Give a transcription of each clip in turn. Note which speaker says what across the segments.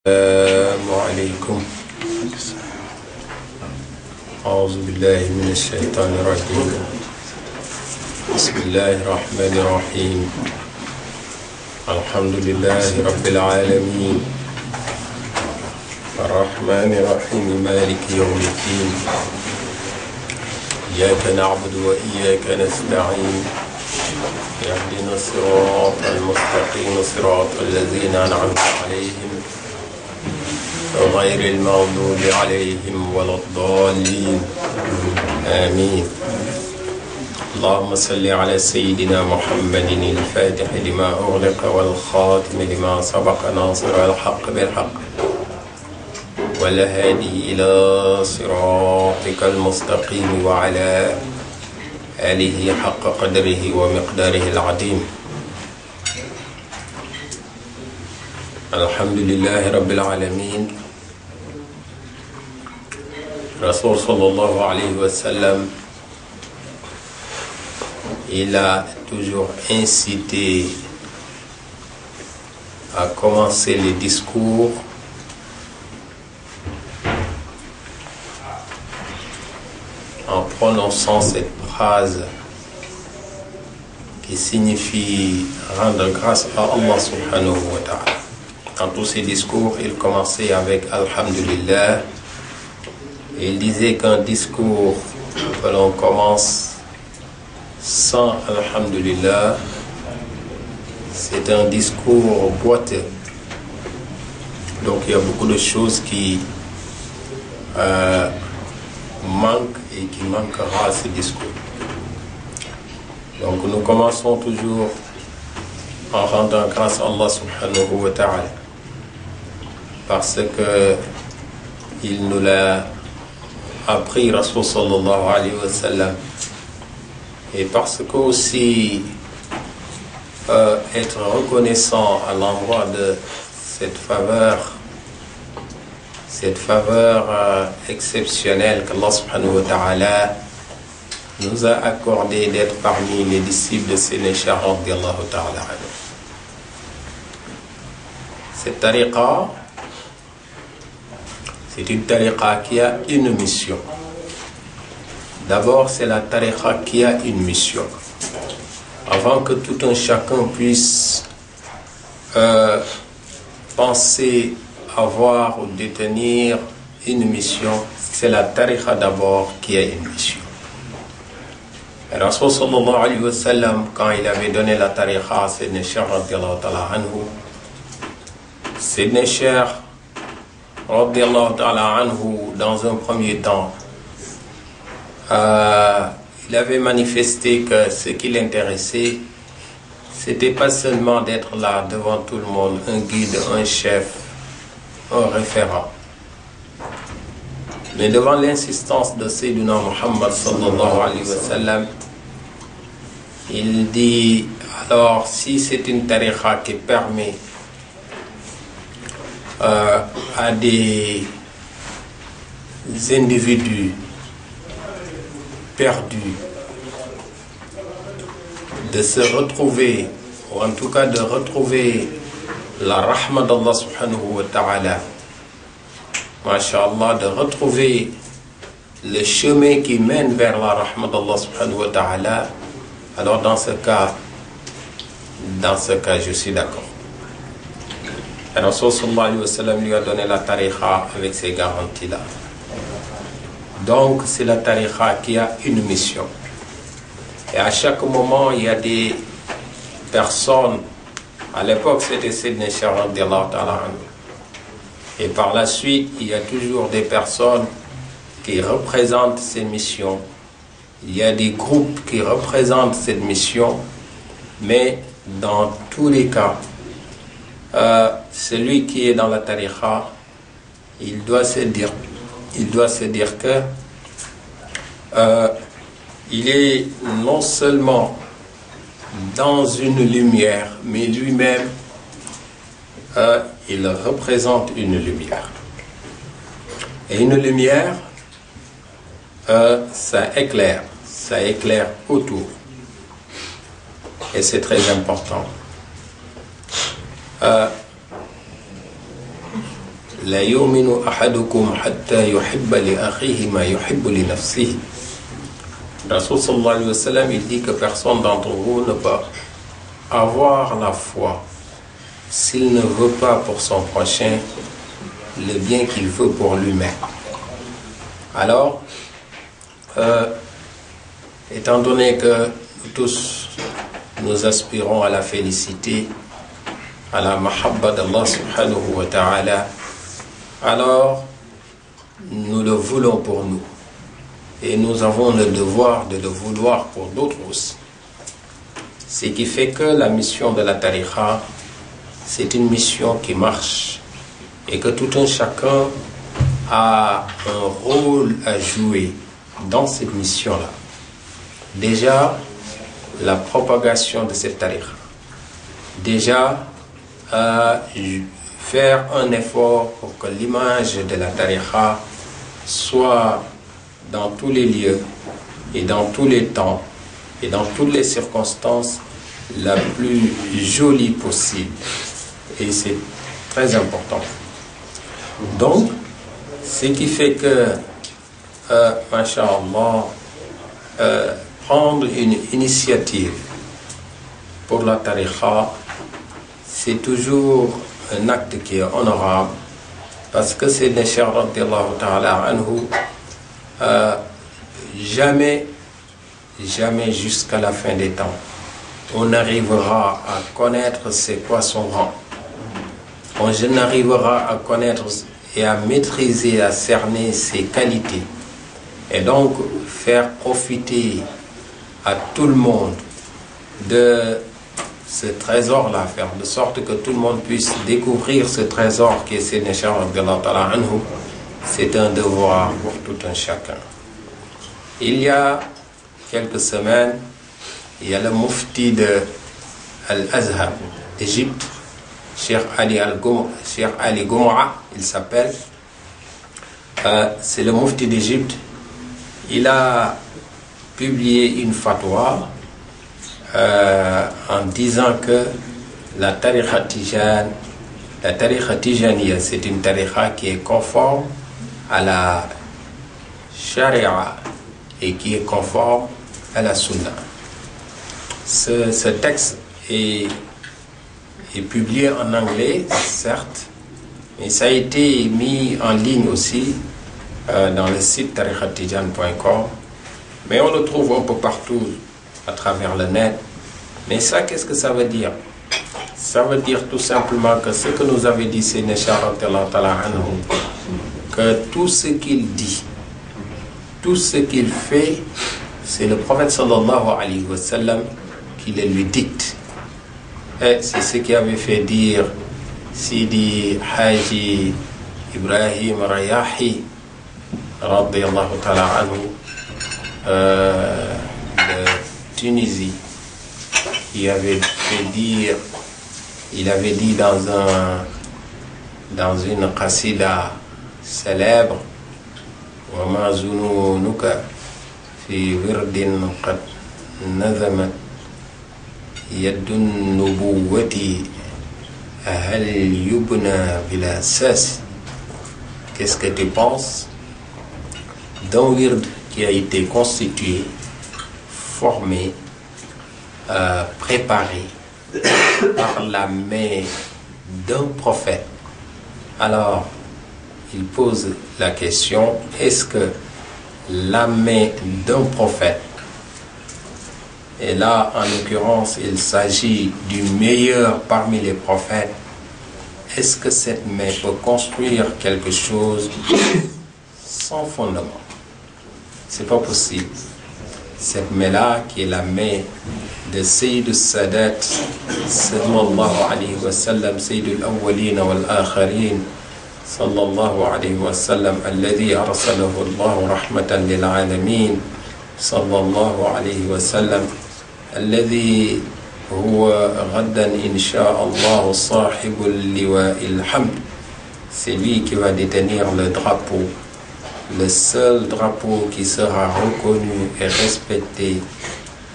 Speaker 1: السلام عليكم. أعوذ بالله من الشيطان الرجيم. بسم الله الرحمن الرحيم. الحمد لله رب العالمين الرحمن الرحيم مالك يوم الدين. إياك نعبد وإياك نستعين. اهدنا الصراط المستقيم صراط الذين أنعمت عليهم غير المغضوب عليهم ولا الضالين آمين. اللهم صل على سيدنا محمد الفاتح لما أغلق والخاتم لما سبق ناصر الحق بالحق والهادي إلى صراطك المستقيم وعلى آله حق قدره ومقداره العظيم. الحمد لله رب العالمين. Rasoul sallallahu alayhi wa sallam, il a toujours incité à commencer les discours en prononçant cette phrase qui signifie rendre grâce à Allah subhanahu wa ta'ala. Dans tous ses discours, il commençait avec Alhamdulillah. Il disait qu'un discours que l'on commence sans Alhamdulillah, c'est un discours boiteux. Donc il y a beaucoup de choses qui manquent et qui manquera à ce discours. Donc nous commençons toujours en rendant grâce à Allah subhanahu wa ta'ala, parce que il nous l'a appris, Rasoul sallallahu alayhi wa sallam, et parce que aussi être reconnaissant à l'endroit de cette faveur exceptionnelle qu'Allah subhanahu wa ta'ala nous a accordé d'être parmi les disciples de Sayyidina Cheikh radiyallahu ta'ala anhu. Cette tariqa, c'est une tariqa qui a une mission. D'abord, c'est la tariqa qui a une mission. Avant que tout un chacun puisse penser avoir ou détenir une mission, c'est la tariqa d'abord qui a une mission. Et Rasoul sallallahu alayhi wa sallam, quand il avait donné la tariqa à Sayyidina Cheikh radiyallahu ta'ala anhu, Sayyidina Cheikh radiyallahu ta'ala anhu, dans un premier temps, il avait manifesté que ce qui l'intéressait, c'était pas seulement d'être là devant tout le monde, un guide, un chef, un référent, mais devant l'insistance de Sayyidina Muhammad sallallahu alayhi wa sallam, il dit, alors si c'est une tariqa qui permet à des individus perdus de se retrouver, ou en tout cas de retrouver la rahma d'Allah subhanahu wa ta'ala, masha'Allah, de retrouver le chemin qui mène vers la rahma d'Allah subhanahu wa ta'ala, alors dans ce cas je suis d'accord. Et Rasoul sallallahu alayhi wa sallam lui a donné la tariqa avec ces garanties-là. Donc c'est la tariqa qui a une mission. Et à chaque moment, il y a des personnes. À l'époque, c'était Sayyidina Cheikh radiyallahu ta'ala anhu. Et par la suite, il y a toujours des personnes qui représentent ces missions. Il y a des groupes qui représentent cette mission. Mais dans tous les cas, celui qui est dans la tariqa, il doit se dire que il est non seulement dans une lumière, mais lui-même il représente une lumière. Et une lumière, ça éclaire autour. Et c'est très important. la yu'minu ahadukum hatta yuhibba li akhihi ma yuhibbu li nafsihi. Rasul sallallahu alayhi wa sallam, il dit que personne d'entre vous ne peut avoir la foi s'il ne veut pas pour son prochain le bien qu'il veut pour lui-même. Alors, étant donné que nous tous nous aspirons à la félicité, à la mahabba d'Allah subhanahu wa ta'ala, alors nous le voulons pour nous et nous avons le devoir de le vouloir pour d'autres aussi. Ce qui fait que la mission de la tariqa, c'est une mission qui marche et que tout un chacun a un rôle à jouer dans cette mission-là. Déjà, la propagation de cette tariqa. Déjà, faire un effort pour que l'image de la tariqa soit dans tous les lieux et dans tous les temps et dans toutes les circonstances la plus jolie possible. Et c'est très important. Donc, ce qui fait que, masha'Allah, prendre une initiative pour la tariqa, c'est toujours un acte qui est honorable, parce que c'est le Cheikh radiyallahu ta'ala anhu, jamais jusqu'à la fin des temps, on n'arrivera à connaître c'est quoi son rang. On n'arrivera à connaître et à maîtriser, à cerner ses qualités. Et donc, faire profiter à tout le monde de ce trésor-là, faire de sorte que tout le monde puisse découvrir ce trésor qui est Sayyidina Cheikh radiyallahu ta'ala anhu, c'est un devoir pour tout un chacun. Il y a quelques semaines, il y a le mufti de Al-Azhar d'Égypte, Cheikh Ali Goumoua, il s'appelle. C'est le mufti d'Égypte. Il a publié une fatwa en disant que la tariqa tijaniya, c'est une tariqa qui est conforme à la charia et qui est conforme à la sunna. Ce texte est publié en anglais, certes, mais ça a été mis en ligne aussi dans le site tariqatijan.com, mais on le trouve un peu partout à travers le net. Mais ça, qu'est-ce que ça veut dire? Ça veut dire tout simplement que ce que nous avait dit Sayyidina Cheikh radiyallahu ta'ala anhu, que tout ce qu'il dit, tout ce qu'il fait, c'est le prophète sallallahu alayhi wa sallam qui le lui dicte. Et c'est ce qui avait fait dire Sidi Haji Ibrahim Rayahi radiyallahu ta'ala anhu de Tunisie. Il avait dit dans une qasida célèbre, wa ma zununuka fi wirdin qad nazamat yadun nubuwati hal yubna bila sas. Qu'est-ce que tu penses d'un wird qui a été constitué, formé, préparé par la main d'un prophète? Alors, il pose la question, est-ce que la main d'un prophète, et là en l'occurrence il s'agit du meilleur parmi les prophètes, est-ce que cette main peut construire quelque chose sans fondement? C'est pas possible. Cette main-là, qui est la main de Sayyid al-Sadat sallallahu alayhi wa sallam, Sayyid al-Awwalin wal-Akharin sallallahu alayhi wa sallam, alladhi arsalahu Allah rahmatan lil-alamin sallallahu alayhi wa sallam, alladhi huwa ghadan insha Allah sahibul liwa'il hamd. C'est lui qui va détenir le drapeau, le seul drapeau qui sera reconnu et respecté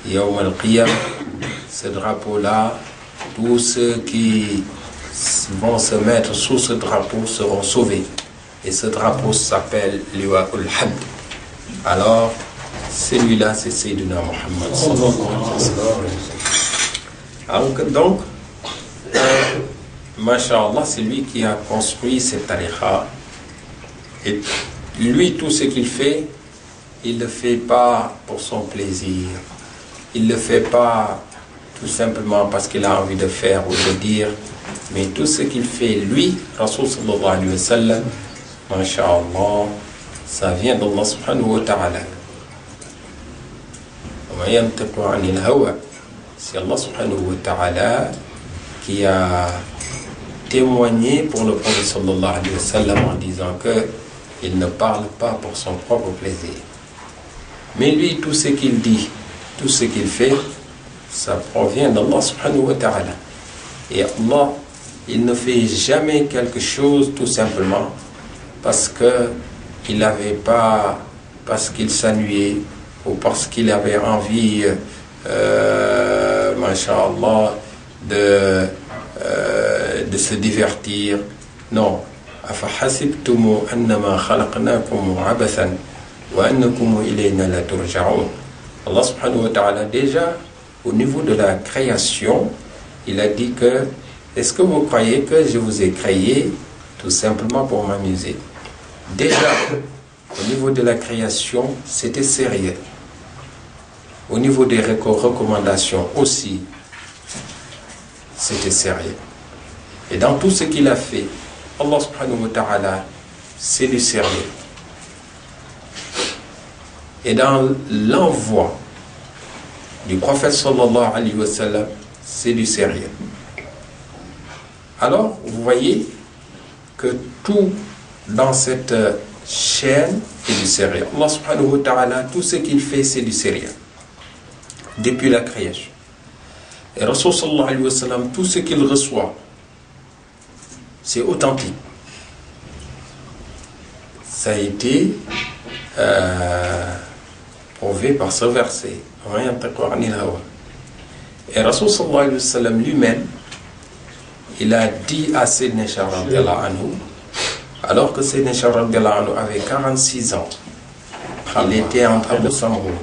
Speaker 1: Yawm al-Qiyam. Ce drapeau-là, tous ceux qui vont se mettre sous ce drapeau seront sauvés. Et ce drapeau s'appelle Liwa'ul Hamd. Alors, celui-là, c'est Sayyidina Muhammad sallallahu alayhi wa sallam. Donc, Masha'Allah, c'est lui qui a construit cette tariqa. Et lui, tout ce qu'il fait, il ne le fait pas pour son plaisir. Il ne le fait pas tout simplement parce qu'il a envie de faire ou de dire. Mais tout ce qu'il fait, lui, Rasul sallallahu alayhi wa sallam, Masha'Allah, ça vient d'Allah subhanahu wa ta'ala. C'est Allah subhanahu wa ta'ala qui a témoigné pour le prophète sallallahu alayhi wa sallam en disant que il ne parle pas pour son propre plaisir. Mais lui, tout ce qu'il dit, tout ce qu'il fait, ça provient d'Allah subhanahu wa ta'ala. Et Allah, il ne fait jamais quelque chose tout simplement parce que il n'avait pas, parce qu'il s'ennuyait ou parce qu'il avait envie, masha'Allah, de se divertir. Non. أفحسبتم أنما خلقناكم عبثا وأنكم إلينا لا ترجعون. Allah subhanahu wa ta'ala, déjà au niveau de la création, il a dit que est-ce que vous croyez que je vous ai créé tout simplement pour m'amuser? Déjà au niveau de la création, c'était sérieux. Au niveau des recommandations aussi, c'était sérieux. Et dans tout ce qu'il a fait, Allah subhanahu wa ta'ala, c'est du sérieux. Et dans l'envoi du prophète sallallahu alayhi wa sallam, c'est du sérieux. Alors, vous voyez que tout dans cette chaîne est du sérieux. Allah subhanahu wa ta'ala, tout ce qu'il fait, c'est du sérieux. Depuis la création. Et Rasul sallallahu alayhi wa sallam, tout ce qu'il reçoit, c'est authentique. Ça a été prouvé par ce verset. Et Rasul sallallahu alayhi wa sallam lui-même, il a dit à Sayyidina Shah radiyallahu anhu, alors que Sayyidina Shah radiyallahu anhu avait 46 ans, il était en Abu Samroun.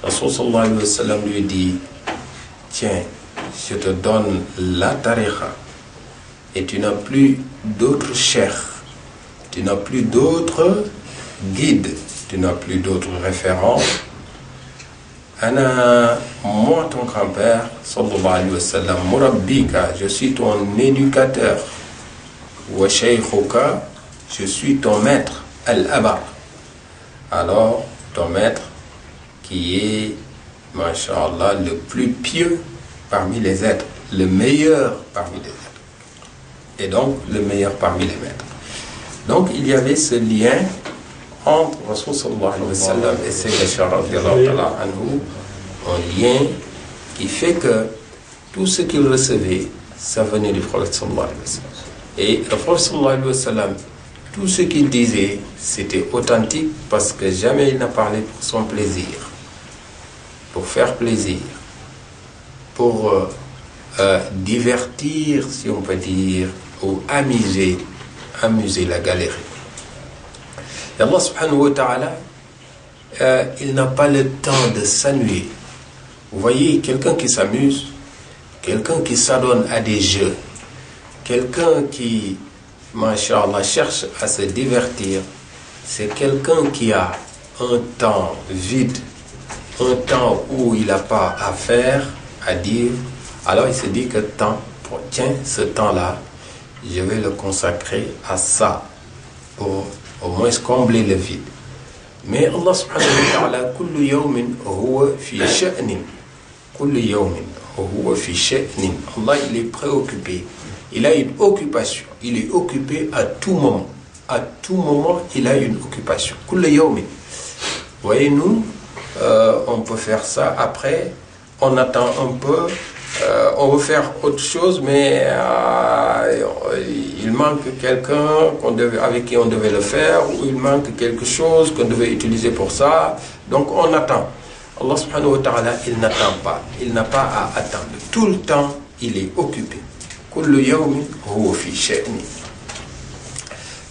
Speaker 1: Rasul sallallahu alayhi wa sallam lui dit, tiens, je te donne la tariqa. Et tu n'as plus d'autres cheikhs, tu n'as plus d'autres guides, tu n'as plus d'autres référents. Ana, moi ton grand-père, sallallahu alayhi wa sallam, murabbika, je suis ton éducateur. Wa shaykhuka, je suis ton maître, al-abar. Alors, ton maître qui est, masha'Allah, le plus pieux parmi les êtres, le meilleur parmi les êtres. Et donc le meilleur parmi les maîtres. Donc il y avait ce lien entre Rasul sallallahu alayhi wa sallam et Sayyidina Shah radiyallahu ta'ala anhu, un lien qui fait que tout ce qu'il recevait, ça venait du prophète sallallahu alayhi wa sallam. Et le prophète sallallahu alayhi wa sallam, tout ce qu'il disait, c'était authentique parce que jamais il n'a parlé pour son plaisir, pour faire plaisir, pour divertir, si on peut dire, ou amuser la galerie. Et Allah subhanahu wa ta'ala, il n'a pas le temps de s'ennuyer. Vous voyez, quelqu'un qui s'amuse, quelqu'un qui s'adonne à des jeux, quelqu'un qui, masha'Allah, cherche à se divertir, c'est quelqu'un qui a un temps vide, un temps où il n'a pas à faire, à dire. Alors il se dit que tiens, ce temps-là, je vais le consacrer à ça, pour au moins combler le vide. Mais Allah subhanahu wa ta'ala, kullu yawmin huwa fi sha'nin. Kullu yawmin huwa fi sha'nin. Allah, il est préoccupé. Il a une occupation. Il est occupé à tout moment. À tout moment, il a une occupation. Kullu yawmin. Voyez, nous, on peut faire ça. Après, on attend un peu. On veut faire autre chose, mais il manque quelqu'un avec qui on devait le faire, ou il manque quelque chose qu'on devait utiliser pour ça. Donc on attend. Allah subhanahu wa ta'ala, il n'attend pas. Il n'a pas à attendre. Tout le temps, il est occupé. kullu yawmin huwa fi sha'ni.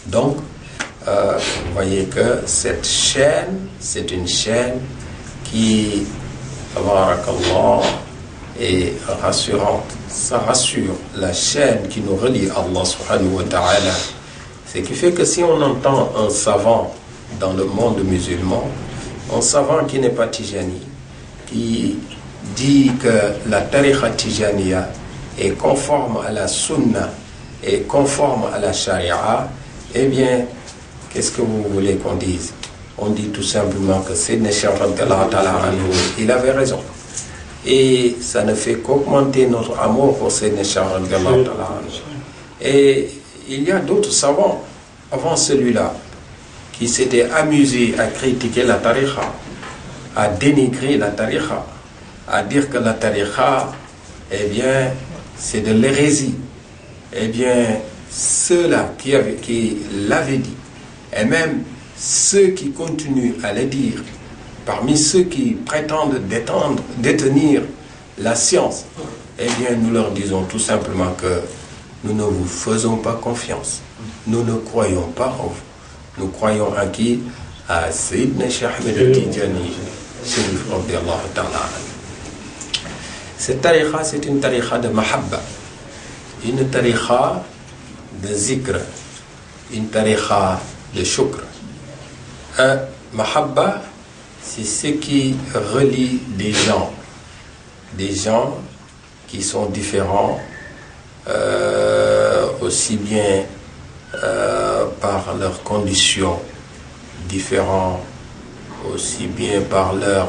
Speaker 1: Donc, vous voyez que cette chaîne, c'est une chaîne qui, tabarakallah, est rassurante. Ça rassure la chaîne qui nous relie à Allah subhanahu wa ta'ala. Ce qui fait que si on entend un savant dans le monde musulman, un savant qui n'est pas Tijani, qui dit que la tariqa Tijaniya est conforme à la sunna et conforme à la sharia, eh bien, qu'est-ce que vous voulez qu'on dise? On dit tout simplement que Sayyidina Cheikh radiyallahu ta'ala anhu, il avait raison. Et ça ne fait qu'augmenter notre amour pour Sayyidina Cheikh radiyallahu ta'ala anhu. Et il y a d'autres savants avant celui-là qui s'étaient amusés à critiquer la tariqa, à dénigrer la tariqa, à dire que la tariqa, eh bien, c'est de l'hérésie. Eh bien, ceux-là qui l'avaient dit, et même ceux qui continuent à le dire, parmi ceux qui prétendent détenir la science, eh bien, nous leur disons tout simplement que nous ne vous faisons pas confiance. Nous ne croyons pas en vous. Nous croyons en qui? À Sayyidina Cheikh Ahmed al-Tidjani, Chérif radiyallahu ta'ala. Cette tariqa, c'est une tariqa de mahabba, une tariqa de zikr, une tariqa de shukr. Mahabba, c'est ce qui relie des gens qui sont différents, aussi bien par leurs conditions, différents aussi bien par leur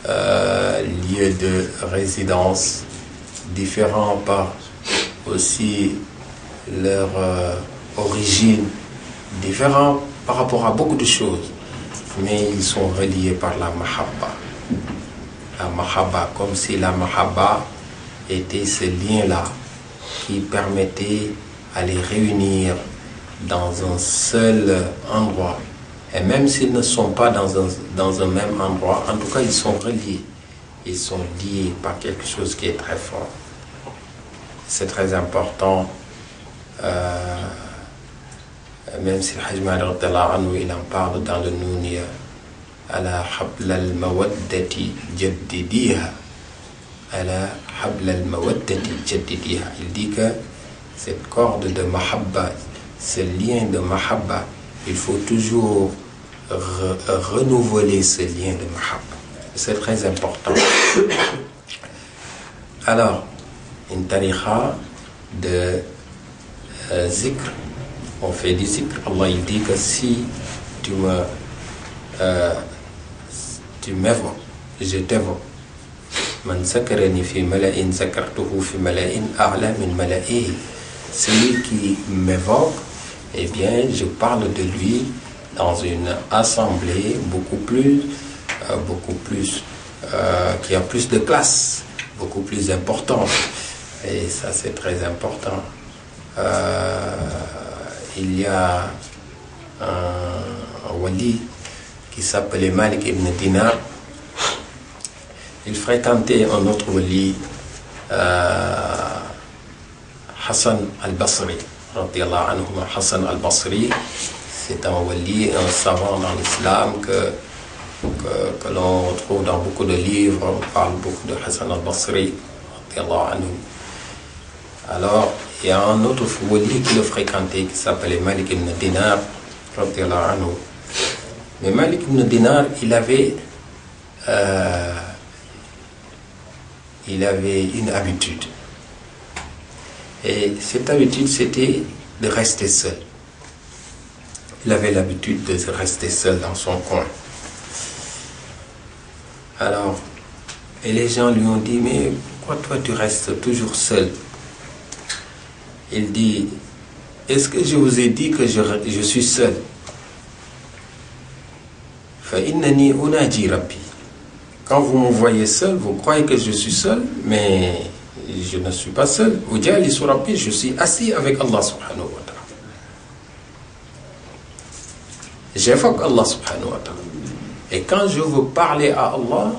Speaker 1: lieu de résidence, différents par aussi leur origine, différents par rapport à beaucoup de choses, mais ils sont reliés par la mahabba. La mahabba, comme si la mahabba était ce lien-là qui permettait à les réunir dans un seul endroit. Et même s'ils ne sont pas dans un même endroit, en tout cas ils sont reliés. Ils sont liés par quelque chose qui est très fort. C'est très important. Même si le Hajj Malik radiyallahu anhu, il en parle dans le Nouniya, ala habla al-mawaddati jaddidiha, ala habla al-mawaddati jaddidiha. Il dit que cette corde de mahabba, ce lien de mahabba, il faut toujours renouveler ce lien de mahabba. C'est très important. Alors, une tariqa de zikr, on fait du zikr. Allah il dit que si tu m'évoques, je t'évoque. Man zakarani fi mala'in zakartuhu fi mala'in a'la min mala'ihi. Celui qui m'évoque, eh bien, je parle de lui dans une assemblée beaucoup plus qui a plus de classe, beaucoup plus importante. Et ça, c'est très important. Il y a un wali qui s'appelait Malik ibn Dinar. Il fréquentait un autre wali, Hassan al-Basri. Hassan al-Basri, c'est un wali, un savant dans l'islam que l'on retrouve dans beaucoup de livres. On parle beaucoup de Hassan al-Basri. Alors, il y a un autre wali qui le fréquentait qui s'appelait Malik ibn Dinar. Mais Malik ibn Dinar, il avait une habitude. Et cette habitude, c'était de rester seul. Il avait l'habitude de rester seul dans son coin. Alors, et les gens lui ont dit, mais pourquoi toi tu restes toujours seul? Il dit, est-ce que je vous ai dit que je suis seul? فَإِنَّنِي أُنَاجِي رَبِّي. Quand vous me voyez seul, vous croyez que je suis seul, mais je ne suis pas seul. Ujalisu Rabbi, je suis assis avec Allah subhanahu wa ta'ala. J'évoque Allah subhanahu wa ta'ala. Et quand je veux parler à Allah,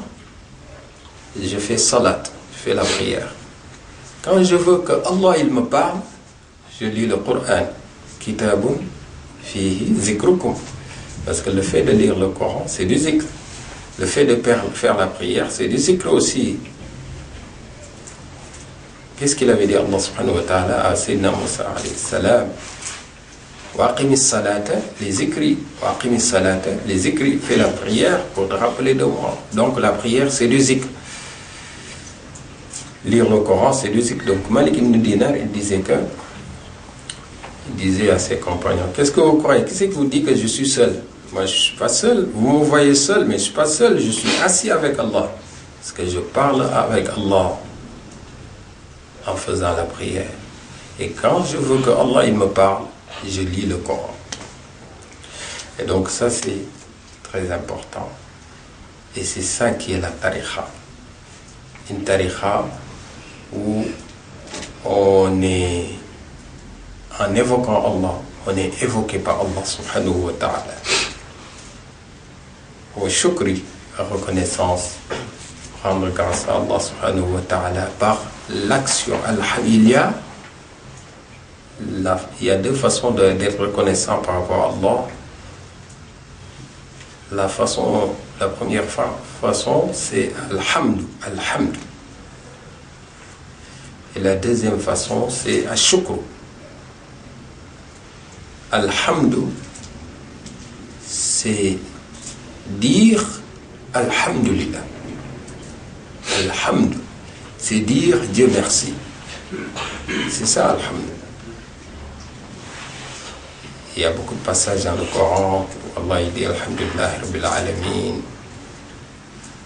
Speaker 1: je fais salat, je fais la prière. Quand je veux que Allah il me parle, je lis le Coran. Kitabun fihi zikrukum. Parce que le fait de lire le Coran, c'est du zikr. Le fait de faire la prière, c'est du zikr aussi. Qu'est-ce qu'il avait dit Allah subhanahu wa ta'ala à Sayyidina Moussa alayhi salam? Waqimi salata les zikri. Waqimi salata les zikri. Fais la prière pour te rappeler de moi. Donc la prière, c'est du zikr. Lire le Coran, c'est du zikr. Donc Malik ibn Dinar, il disait à ses compagnons, qu'est-ce que vous croyez? Qui c'est qui vous dit que je suis seul? Moi, je ne suis pas seul. Vous me voyez seul, mais je ne suis pas seul. Je suis assis avec Allah. Parce que je parle avec Allah en faisant la prière. Et quand je veux que Allah il me parle, je lis le Coran. Et donc ça, c'est très important. Et c'est ça qui est la tariqa. Une tariqa où on est, en évoquant Allah, on est évoqué par Allah subhanahu wa ta'ala. Au shukri, la reconnaissance, rendre grâce à Allah subhanahu wa ta'ala par l'action. Il y a deux façons d'être reconnaissant par rapport à Allah. La première façon, c'est alhamdu. Et la deuxième façon, c'est ashukru. Alhamdu, c'est dire alhamdulillah. Alhamdu, c'est dire Dieu merci. C'est ça, alhamdu. Il y a beaucoup de passages dans le Coran où Allah il dit alhamdulillah rabbil alamin.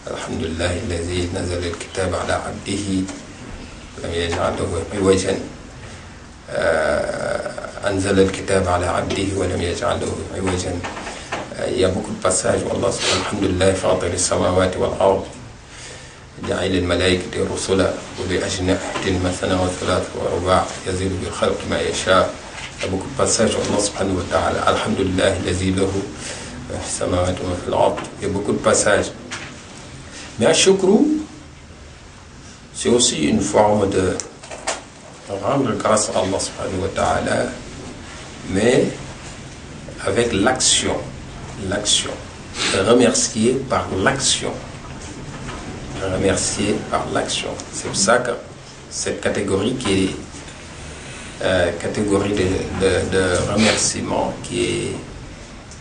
Speaker 1: Alhamdulillah alladhi nazala al-kitab ala abdihi lam yaj'al lahu iwajan. Anzala al-kitab ala abdihi wa lam yaj'al lahu iwajan. Il y a beaucoup de passages où Allah dit alhamdulillah fatir as-samawati wal ard. جعل الملائكة رسلا وبأجنحة مثنى وثلاث ورباع يزيد بالخلق ما يشاء. Il y a beaucoup de passages où Allah subhanahu wa ta'ala alhamdulillah lazi lahu samawati wa fil ard. Il y a beaucoup de passages. Mais à shukru, c'est aussi une forme de rendre grâce à Allah subhanahu wa ta'ala, mais avec l'action. Remercier par l'action. Remercier par l'action. C'est pour ça que cette catégorie qui est catégorie de remerciement qui est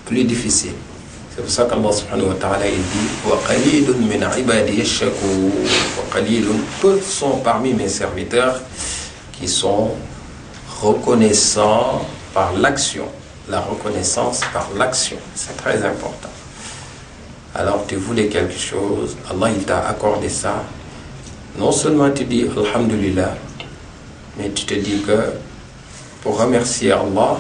Speaker 1: plus difficile. C'est pour ça qu'Allah subhanahu wa ta'ala il dit wa qalilun min ibadiy ash-shakur. Wa qalilun, peu sont parmi mes serviteurs qui sont reconnaissants par l'action. La reconnaissance par l'action, c'est très important. Alors tu voulais quelque chose, Allah il t'a accordé ça. Non seulement tu dis alhamdulillah, mais tu te dis que pour remercier Allah,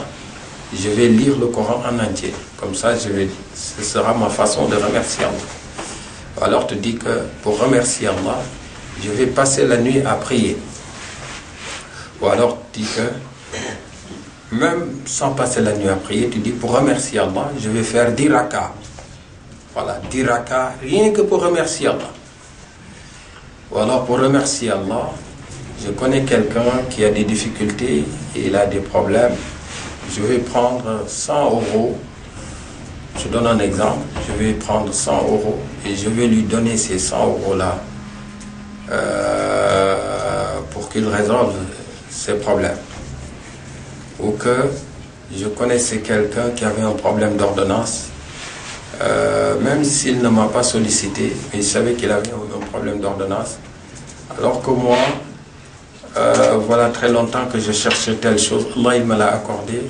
Speaker 1: je vais lire le Coran en entier. Comme ça, ce sera ma façon de remercier Allah. Alors tu dis que pour remercier Allah, je vais passer la nuit à prier. Ou alors tu dis que même sans passer la nuit à prier, tu dis pour remercier Allah, je vais faire 10 rakas. Voilà, 10 rakas, rien que pour remercier Allah. Ou alors pour remercier Allah, je connais quelqu'un qui a des difficultés et il a des problèmes. Je vais prendre 100 euros. Je donne un exemple. Je vais prendre 100 euros et je vais lui donner ces 100 euros-là pour qu'il résolve ses problèmes. Ou que je connaissais quelqu'un qui avait un problème d'ordonnance. Même s'il ne m'a pas sollicité, mais il savait qu'il avait un problème d'ordonnance. Alors que moi, voilà très longtemps que je cherchais telle chose, Allah il me l'a accordé.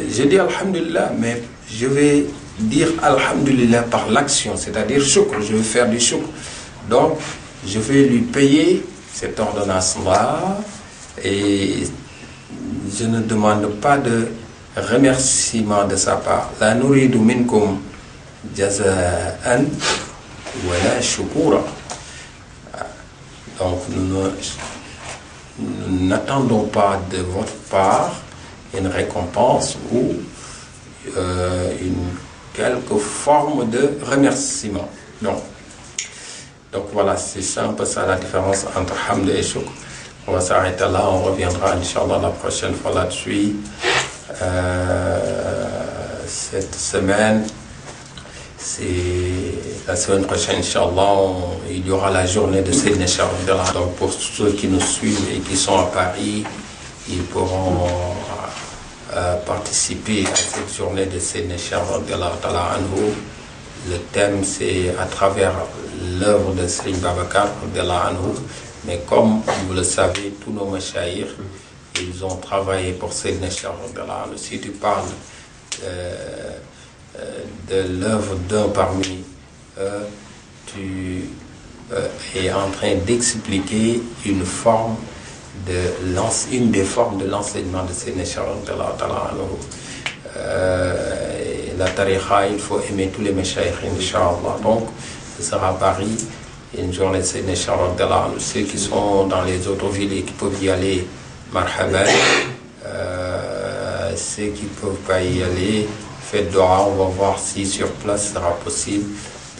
Speaker 1: J'ai dit alhamdulillah, mais je vais dire alhamdulillah par l'action, c'est-à-dire shukr, je vais faire du shukr. Donc, je vais lui payer cette ordonnance-là et je ne demande pas de remerciement de sa part. La nuridu minkum jaza'an wala shukura. Donc nous n'attendons pas de votre part une récompense ou quelque forme de remerciement. Donc voilà, c'est ça un peu ça la différence entre hamd et shukr. On va s'arrêter là, on reviendra Inch'Allah la prochaine fois là-dessus. Cette semaine, c'est la semaine prochaine, Inch'Allah, il y aura la journée de Sayyidina Cheikh Abdel Allah. Donc pour ceux qui nous suivent et qui sont à Paris, ils pourront participer à cette journée de Sayyidina Cheikh Abdel Allah. Le thème, c'est à travers l'œuvre de Serigne Babacar Abdel Allah. Mais comme vous le savez, tous nos mashayikh, ils ont travaillé pour Sayyidina Cheikh Abdel Allah. Si tu parles de l'œuvre d'un parmi eux, tu es en train d'expliquer une des formes de l'enseignement de Sayyidina Cheikh Abdel Allah. La tariqa, il faut aimer tous les mashayikh, Inch'Allah. Donc, ce sera à Paris, une journée de Sayyidina Cheikh Abdel Allah. Ceux qui sont dans les autres villes et qui peuvent y aller, marhaban. Ceux qui ne peuvent pas y aller, faites dua. On va voir si sur place sera possible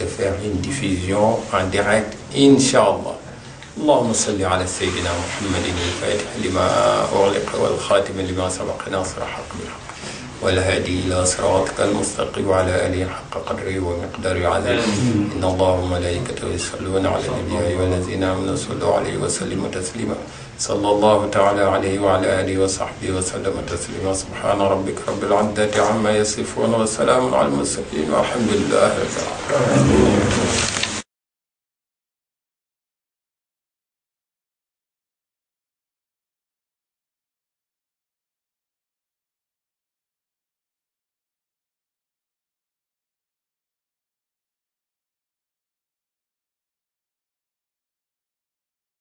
Speaker 1: de faire une diffusion en direct, Inch'Allah. اللهم صل على سيدنا محمد الفاتح لما أغلق والخاتم لما سبق ناصر الحق بالحق والهادي إلى صراطك المستقيم وعلى آله حق قدره ومقداره عظيم. إن الله وملائكته يصلون على النبي يا أيها الذين آمنوا صلوا عليه وسلموا تسليما. صلى الله تعالى عليه وعلى آله وصحبه وسلم تسليما. سبحان ربك رب العزة عما يصفون وسلام على المرسلين والحمد لله رب العالمين.